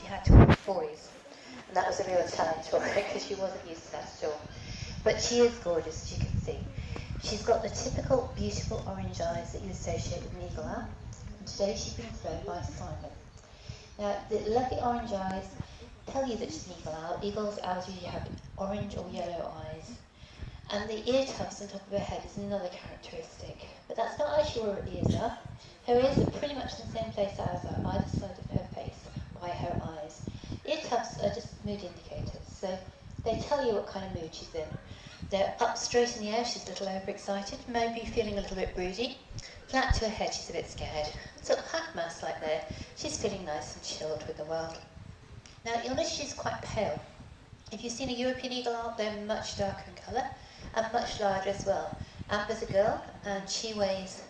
she had to eat boys. And that was a real challenge for her because she wasn't used to that at all. But she is gorgeous, as you can see. She's got the typical beautiful orange eyes that you associate with an eagle owl. And today she's been flown by Simon. Now, the lovely orange eyes tell you that she's an eagle owl. Eagles, owls usually have orange or yellow eyes. And the ear tufts on top of her head is another characteristic. But that's not actually where her ears are. Her ears are pretty much in the same place as are either side of her face by her eyes. Ear tufts are just mood indicators, so they tell you what kind of mood she's in. They're up straight in the air, she's a little overexcited, maybe feeling a little bit broody. Flat to her head, she's a bit scared. Sort of half mask like there, she's feeling nice and chilled with the world. Now you'll notice she's quite pale. If you've seen a European eagle owl, they're much darker in colour and much larger as well. Amber's a girl and she weighs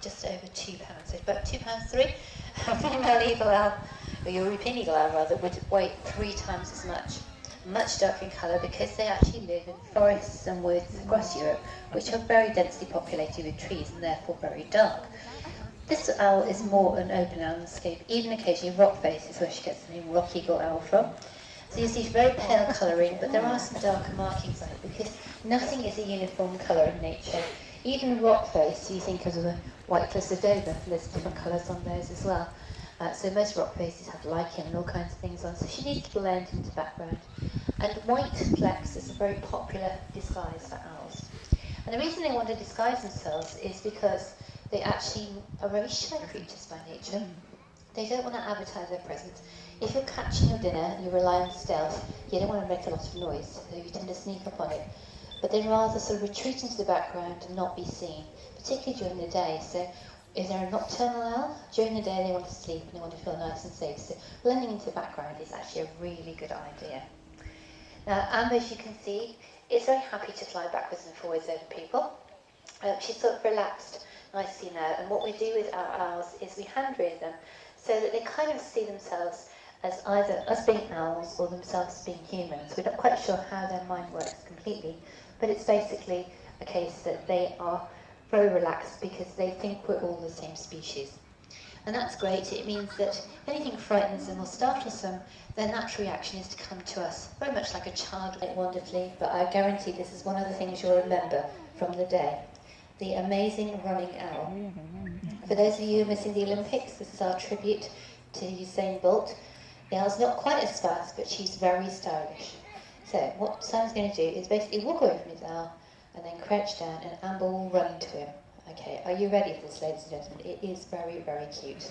just over 2 pounds, so about 2 pounds 3. A female eagle owl, or European eagle owl rather, would weigh 3 times as much darker in colour because they actually live in forests and woods across Europe, which are very densely populated with trees and therefore very dark. This owl is more an open landscape, even occasionally rock faces where she gets the name rock eagle owl from. So you see very pale colouring, but there are some darker markings on it because nothing is a uniform colour in nature. Even rock face, you think of the white cliffs of Dover, there's different colours on those as well. So most rock faces have lichen and all kinds of things on, so she needs to blend into the background. And white flecks is a very popular disguise for owls. And the reason they want to disguise themselves is because they actually are very shy creatures by nature. They don't want to advertise their presence. If you're catching your dinner and you rely on stealth, you don't want to make a lot of noise, so you tend to sneak up on it. But they'd rather sort of retreat into the background and not be seen, particularly during the day. So if they're a nocturnal owl, during the day they want to sleep and they want to feel nice and safe. So blending into the background is actually a really good idea. Now, Amber, as you can see, is very happy to fly backwards and forwards over people. She's sort of relaxed nicely now, and what we do with our owls is we hand rear them so that they kind of see themselves as either us being owls or themselves being humans. We're not quite sure how their mind works completely, but it's basically a case that they are very relaxed because they think we're all the same species. And that's great. It means that if anything frightens them or startles them, their natural reaction is to come to us, very much like a child, like wonderfully, but I guarantee this is one of the things you'll remember from the day. The amazing running owl. For those of you who are missing the Olympics, this is our tribute to Usain Bolt. The owl's not quite as fast, but she's very stylish. So what Sam's going to do is basically walk away from his owl and then crouch down, and Amber will run to him. Okay, are you ready for this, ladies and gentlemen? It is very, very cute.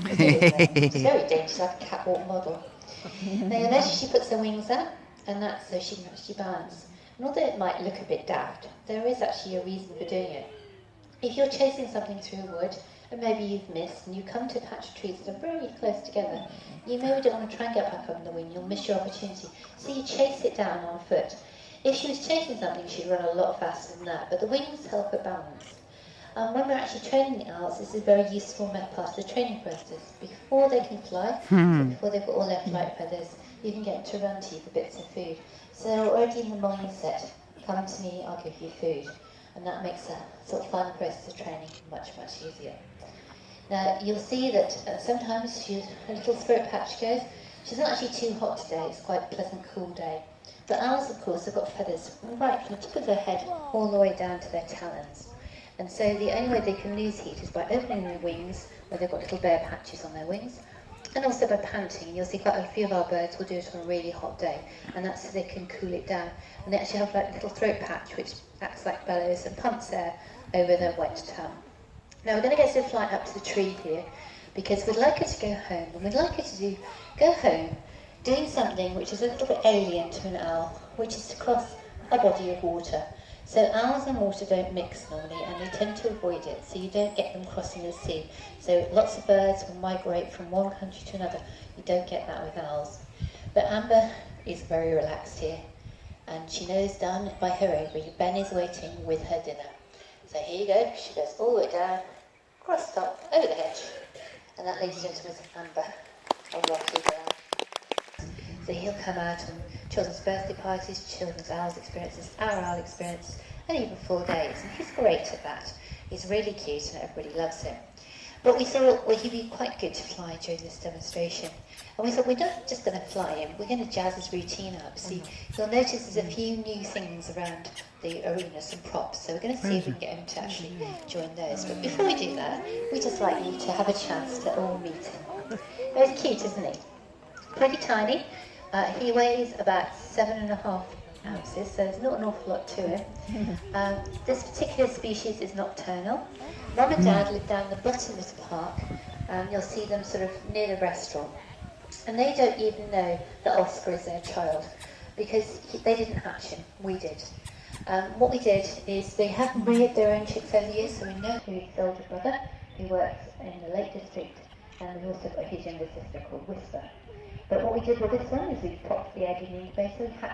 It's very dangerous, like a catwalk model. Now you'll notice she puts her wings up, and that's so she can actually balance. And although it might look a bit daft, there is actually a reason for doing it. If you're chasing something through a wood, and maybe you've missed, and you come to a patch of trees that are very close together, you maybe don't want to try and get back up on the wing, you'll miss your opportunity. So you chase it down on foot. If she was chasing something, she'd run a lot faster than that, but the wings help her balance. When we're actually training the owls, this is a very useful part of the training process. Before they can fly, so before they've got all their flight feathers, you can get them to run to you for bits of food. So they're already in the mindset, come to me, I'll give you food. And that makes a sort of fun process of training much, much easier. Now, you'll see that sometimes her little throat patch goes. She's not actually too hot today, it's quite a pleasant, cool day. But owls, of course, have got feathers right from the tip of their head all the way down to their talons. And so the only way they can lose heat is by opening their wings, where they've got little bare patches on their wings, and also by panting. And you'll see quite a few of our birds will do it on a really hot day, and that's so they can cool it down. And they actually have like a little throat patch which acts like bellows and pumps air over their wet tongue. Now we're going to get to fly up to the tree here, because we'd like her to go home, and we'd like her to go home doing something which is a little bit alien to an owl, which is to cross a body of water. So owls and water don't mix normally, and they tend to avoid it, so you don't get them crossing the sea. So lots of birds will migrate from one country to another. You don't get that with owls. But Amber is very relaxed here, and she knows down by her ovary, Ben is waiting with her dinner. So here you go, she goes all the way down, cross top, over the hedge. And that, ladies and gentlemen, is Amber, a rocky girl. So he'll come out on children's birthday parties, children's owls experiences, our owl experience, and even full days. And he's great at that. He's really cute and everybody loves him. But we thought, well, he'd be quite good to fly during this demonstration. And we thought, we're not just going to fly him, we're going to jazz his routine up. So you'll notice there's a few new things around the arena, some props. So we're going to see if we can get him to actually join those. But before we do that, we'd just like you to have a chance to all meet him. He's cute, isn't he? Pretty tiny. He weighs about 7.5 ounces, so there's not an awful lot to him. This particular species is nocturnal. Mum and Dad live down the bottom of the park. You'll see them sort of near the restaurant. And they don't even know that Oscar is their child, because they didn't hatch him, we did. What we did is they have reared their own chicks over the years, so we know who his older brother, who works in the Lake District, and we've also got his younger sister called Whisper. But what we did with this one is we popped the egg in the incubator, we hatched